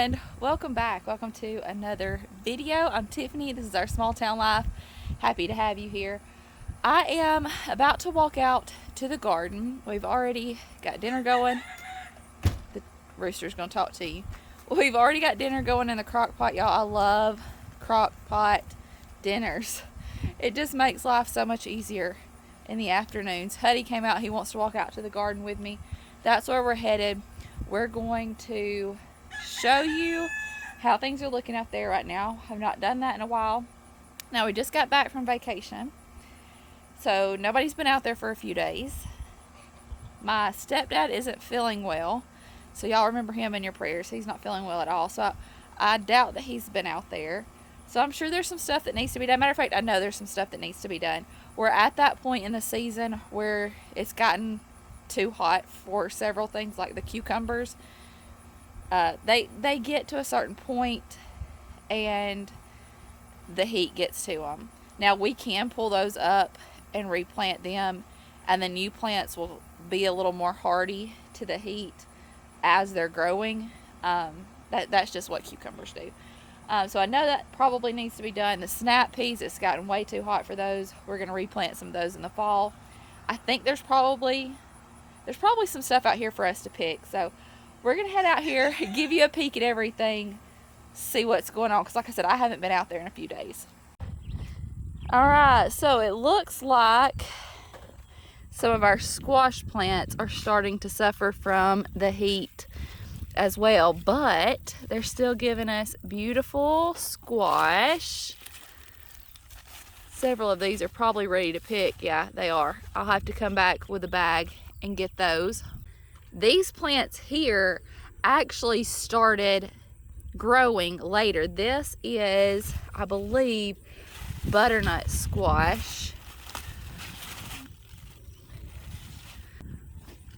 and welcome back. Welcome to another video. I'm Tiffany. This is our small town life. Happy to have you here. I am about to walk out to the garden. We've already got dinner going. The rooster's gonna talk to you. We've already got dinner going in the crock pot, y'all. I love crock pot dinners. It just makes life so much easier in the afternoons. Huddy came out. He wants to walk out to the garden with me. That's where we're headed. We're going to show you how things are looking out there right now. I've not done that in a while. Now, we just got back from vacation, so nobody's been out there for a few days. My stepdad isn't feeling well, so y'all remember him in your prayers. He's not feeling well at all, so I doubt that he's been out there. So I'm sure there's some stuff that needs to be done. Matter of fact, I know there's some stuff that needs to be done. We're at that point in the season where it's gotten too hot for several things, like the cucumbers. They get to a certain point and the heat gets to them. Now, we can pull those up and replant them, and the new plants will be a little more hardy to the heat as they're growing. That's just what cucumbers do. So I know that probably needs to be done. The snap peas, it's gotten way too hot for those. We're going to replant some of those in the fall. I think there's probably some stuff out here for us to pick. So we're going to head out here, give you a peek at everything, see what's going on. Because like I said, I haven't been out there in a few days. Alright, so it looks like some of our squash plants are starting to suffer from the heat as well, but they're still giving us beautiful squash. Several of these are probably ready to pick. Yeah, they are. I'll have to come back with a bag and get those. These plants here actually started growing later. This is, I believe, butternut squash.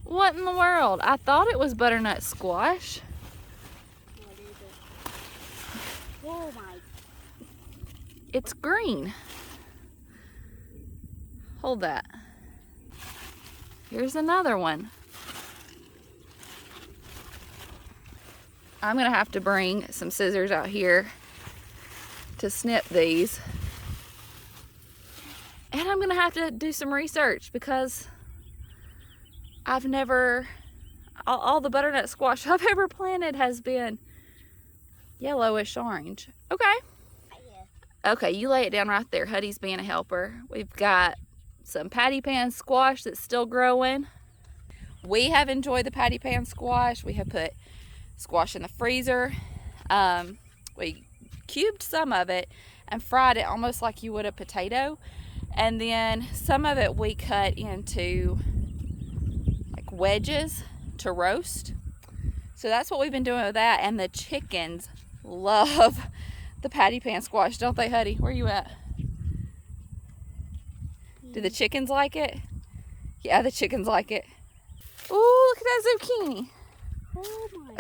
What in the world? I thought it was butternut squash. What is it? Oh my. It's green. Hold that. Here's another one. I'm gonna have to bring some scissors out here to snip these. And I'm gonna have to do some research because I've never, all the butternut squash I've ever planted has been yellowish orange. Okay. Okay, you lay it down right there. Huddy's being a helper. We've got some patty pan squash that's still growing. We have enjoyed the patty pan squash. We have put squash in the freezer. We cubed some of it and fried it almost like you would a potato. And then some of it we cut into wedges to roast. So that's what we've been doing with that. And the chickens love the patty pan squash, don't they, Huddy? Where you at? Do the chickens like it? Yeah, the chickens like it. Ooh, look at that zucchini. Oh my.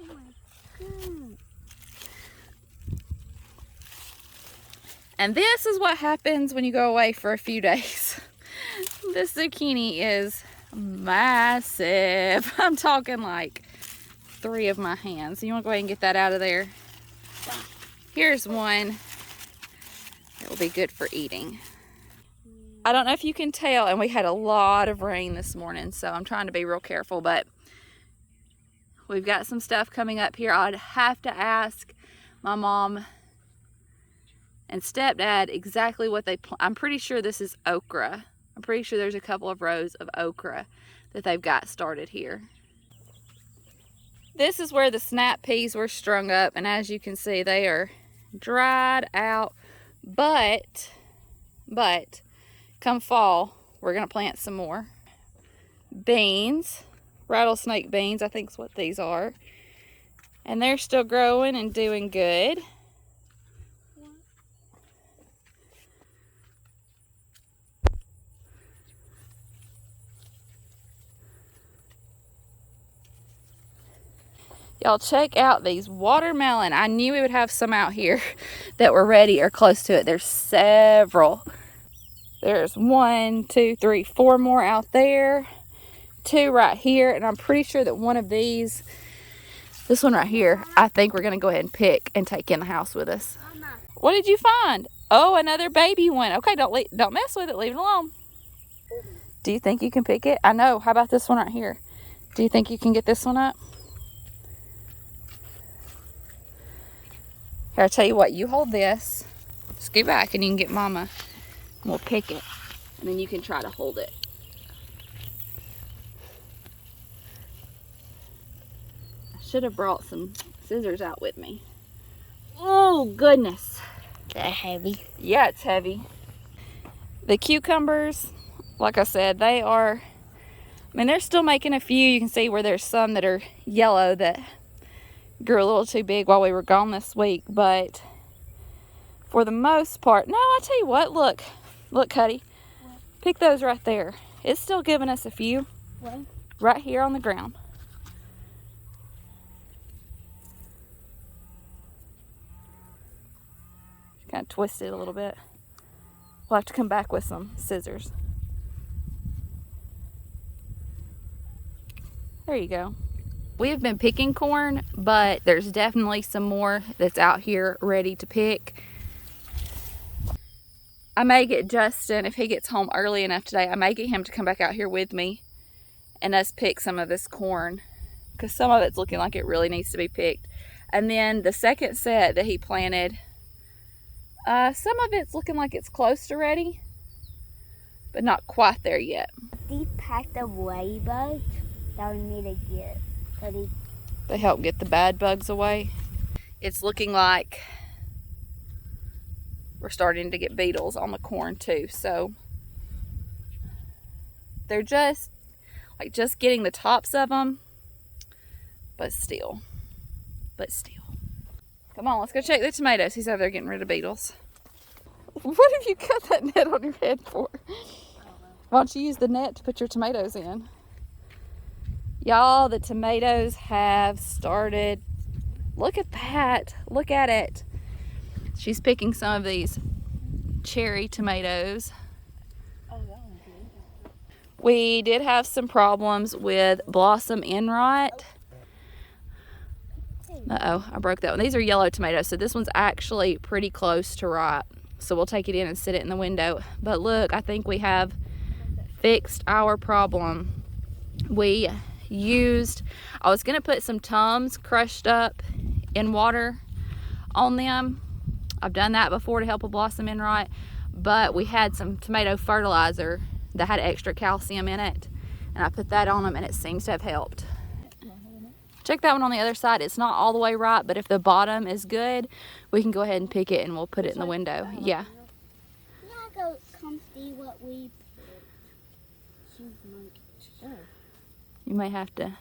Oh my God. And this is what happens when you go away for a few days. This zucchini is massive. I'm talking like 3 of my hands. You want to go ahead and get that out of there? Here's one that will be good for eating. I don't know if you can tell, and we had a lot of rain this morning, so I'm trying to be real careful, but we've got some stuff coming up here. I'd have to ask my mom and stepdad exactly what they I'm pretty sure this is okra. I'm pretty sure there's a couple of rows of okra that they've got started here. This is where the snap peas were strung up, and as you can see, they are dried out. But come fall, we're gonna plant some more. Beans, rattlesnake beans, I think is what these are. And they're still growing and doing good. Y'all check out these watermelon. I knew we would have some out here that were ready or close to it. There's several. There's 1, 2, 3, 4 more out there. 2 right here. And I'm pretty sure that one of these This one right here, I think we're gonna go ahead and pick and take in the house with us. Mama. What did you find? Oh, another baby one. Okay, don't mess with it. Leave it alone. Do you think you can pick it? I know. How about this one right here? Do you think you can get this one up? Here, I'll tell you what. You hold this. Scoot back and you can get Mama. And we'll pick it. And then you can try to hold it. I should have brought some scissors out with me. Oh, goodness. They're heavy. Yeah, it's heavy. The cucumbers, like I said, they are, I mean, they're still making a few. You can see where there's some that are yellow that grew a little too big while we were gone this week. But for the most part, no, I'll tell you what, look, Cuddy. What? Pick those right there. It's still giving us a few. What? Right here on the ground. Kind of twist it a little bit. We'll have to come back with some scissors. There you go. We have been picking corn, but there's definitely some more that's out here ready to pick. I may get Justin, if he gets home early enough today, I may get him to come back out here with me and us pick some of this corn, because some of it's looking like it really needs to be picked. And then the second set that he planted, some of it's looking like it's close to ready, but not quite there yet. These packed of ladybugs that we need to get. So They help get the bad bugs away. It's looking like we're starting to get beetles on the corn too, so they're just getting the tops of them, but still. Come on, let's go check the tomatoes. He's over there getting rid of beetles. What have you cut that net on your head for? Why don't you use the net to put your tomatoes in? Y'all, the tomatoes have started. Look at that. Look at it. She's picking some of these cherry tomatoes. Oh, that one's good. We did have some problems with blossom end rot. Uh-oh, I broke that one. These are yellow tomatoes, so this one's actually pretty close to ripe. So we'll take it in and sit it in the window. But look, I think we have fixed our problem. I was gonna put some Tums crushed up in water on them. I've done that before to help a blossom end rot, but we had some tomato fertilizer that had extra calcium in it, and I put that on them and it seems to have helped. Check that one on the other side. It's not all the way right, but if the bottom is good, we can go ahead and pick it and we'll put it in the window. Yeah. Now come see what we put. You may have to.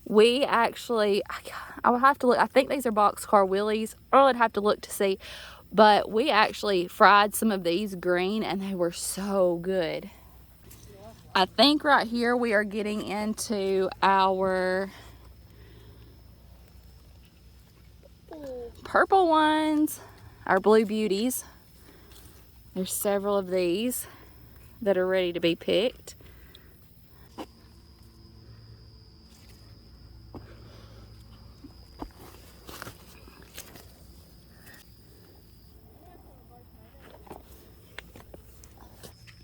We actually, I would have to look. I think these are boxcar willies, or I'd have to look to see. But we actually fried some of these green and they were so good. I think right here we are getting into our purple ones, our blue beauties. There's several of these that are ready to be picked.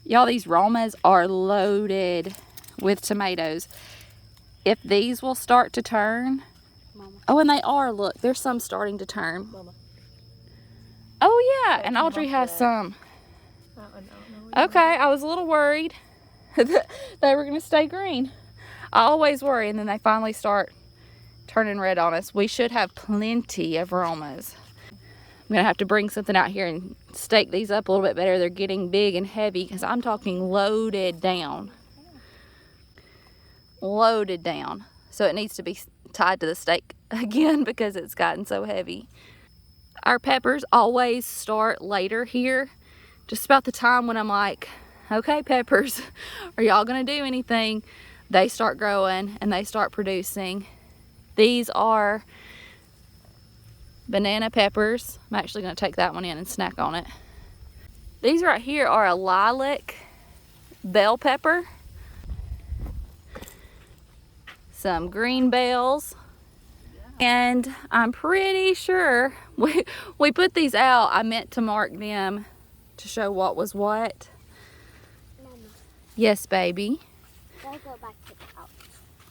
Y'all, these Romas are loaded with tomatoes. If these will start to turn. Mama. Oh, and they are, look, there's some starting to turn. Mama. Oh yeah, and Audrey has some. Okay, I was a little worried that they were gonna stay green. I always worry, and then they finally start turning red on us. We should have plenty of Romas. I'm gonna have to bring something out here and stake these up a little bit better. They're getting big and heavy because I'm talking loaded down. Loaded down. So it needs to be tied to the stake again because it's gotten so heavy. Our peppers always start later here, just about the time when I'm like, okay, peppers, are y'all gonna do anything? They start growing and they start producing. These are banana peppers. I'm actually going to take that one in and snack on it. These right here are a lilac bell pepper, some green bells, and I'm pretty sure we put these out. I meant to mark them to show what was what. Mama, Yes, baby. gotta go back to the house.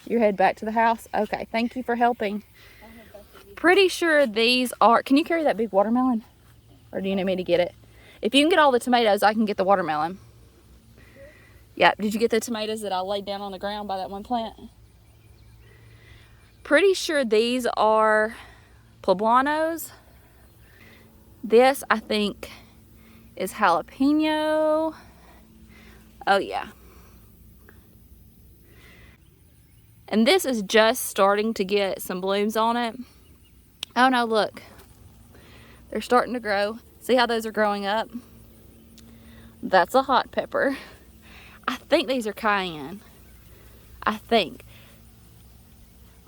You're headed back to the house? Okay, thank you for helping. Pretty sure these are, can you carry that big watermelon? Or do you need me to get it? If you can get all the tomatoes, I can get the watermelon. Yeah, did you get the tomatoes that I laid down on the ground by that one plant? Pretty sure these are poblanos. This, I think, is jalapeno. Oh yeah. And this is just starting to get some blooms on it. Oh no, look. They're starting to grow. See how those are growing up? That's a hot pepper. I think these are cayenne. I think.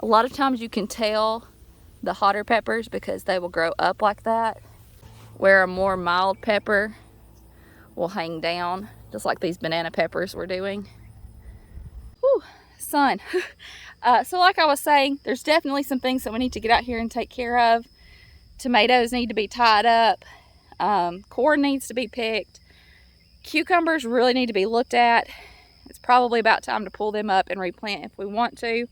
A lot of times you can tell the hotter peppers because they will grow up like that, where a more mild pepper will hang down, just like these banana peppers we're doing. Whew, sun. So like I was saying, there's definitely some things that we need to get out here and take care of. Tomatoes need to be tied up. Corn needs to be picked. Cucumbers really need to be looked at. It's probably about time to pull them up and replant if we want to.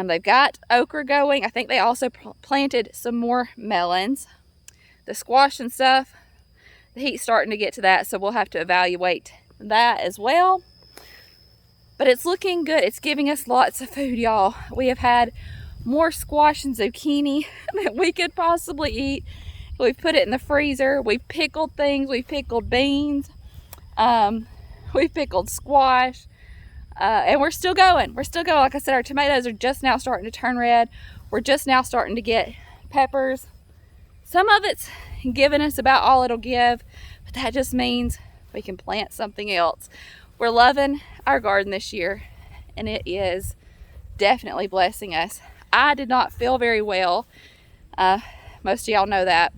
They've got okra going. I think they also planted some more melons. The squash and stuff, the heat's starting to get to that, so we'll have to evaluate that as well. But it's looking good. It's giving us lots of food, y'all. We have had more squash and zucchini than we could possibly eat. We've put it in the freezer. We've pickled things. We've pickled beans. We've pickled squash. And we're still going. We're still going. Like I said, our tomatoes are just now starting to turn red. We're just now starting to get peppers. Some of it's giving us about all it'll give, but that just means we can plant something else. We're loving our garden this year, and it is definitely blessing us. I did not feel very well. Most of y'all know that.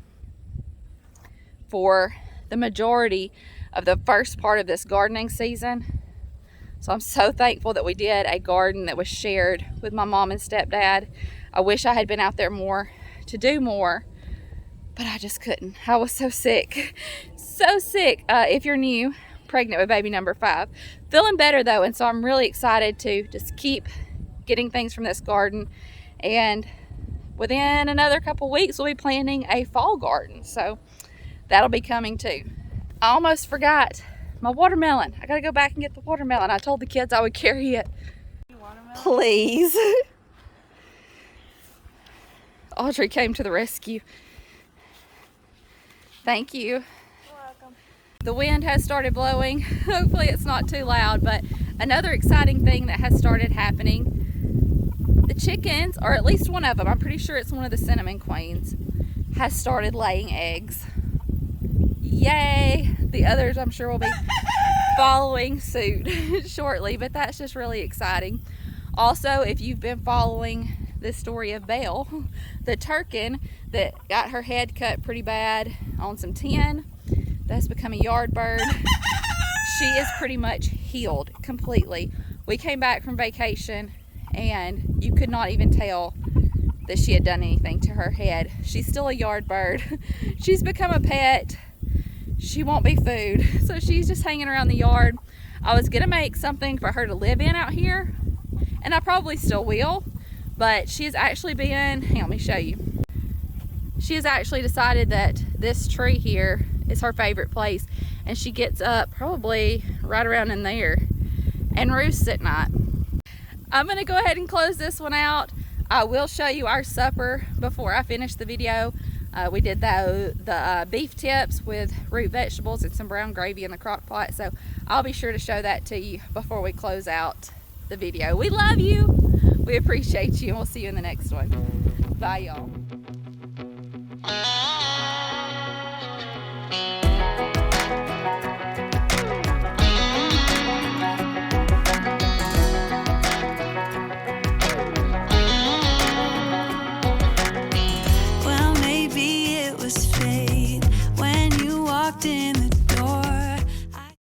For the majority of the first part of this gardening season. So I'm so thankful that we did a garden that was shared with my mom and stepdad. I wish I had been out there more to do more, but I just couldn't. I was so sick. So sick. If you're new, pregnant with baby number 5. Feeling better though, and so I'm really excited to just keep getting things from this garden. And within another couple weeks, we'll be planting a fall garden. So that'll be coming too. I almost forgot my watermelon. I gotta go back and get the watermelon. I told the kids I would carry it. Please. Audrey came to the rescue. Thank you. You're welcome. The wind has started blowing. Hopefully it's not too loud, but another exciting thing that has started happening. The chickens, or at least one of them, I'm pretty sure it's one of the cinnamon queens, has started laying eggs. Yay! The others I'm sure will be following suit shortly, but that's just really exciting. Also, if you've been following this story of Belle, the turkin that got her head cut pretty bad on some tin, that's become a yard bird. She is pretty much healed completely. We came back from vacation and you could not even tell that she had done anything to her head. She's still a yard bird. She's become a pet. She won't be food, so she's just hanging around the yard. I was gonna make something for her to live in out here, and I probably still will, but she has actually been, hang on, let me show you. She has actually decided that this tree here is her favorite place, and she gets up probably right around in there and roosts at night. I'm gonna go ahead and close this one out. I will show you our supper before I finish the video. We did the beef tips with root vegetables and some brown gravy in the crock pot, so I'll be sure to show that to you before we close out the video. We love you. We appreciate you, and we'll see you in the next one. Bye, y'all.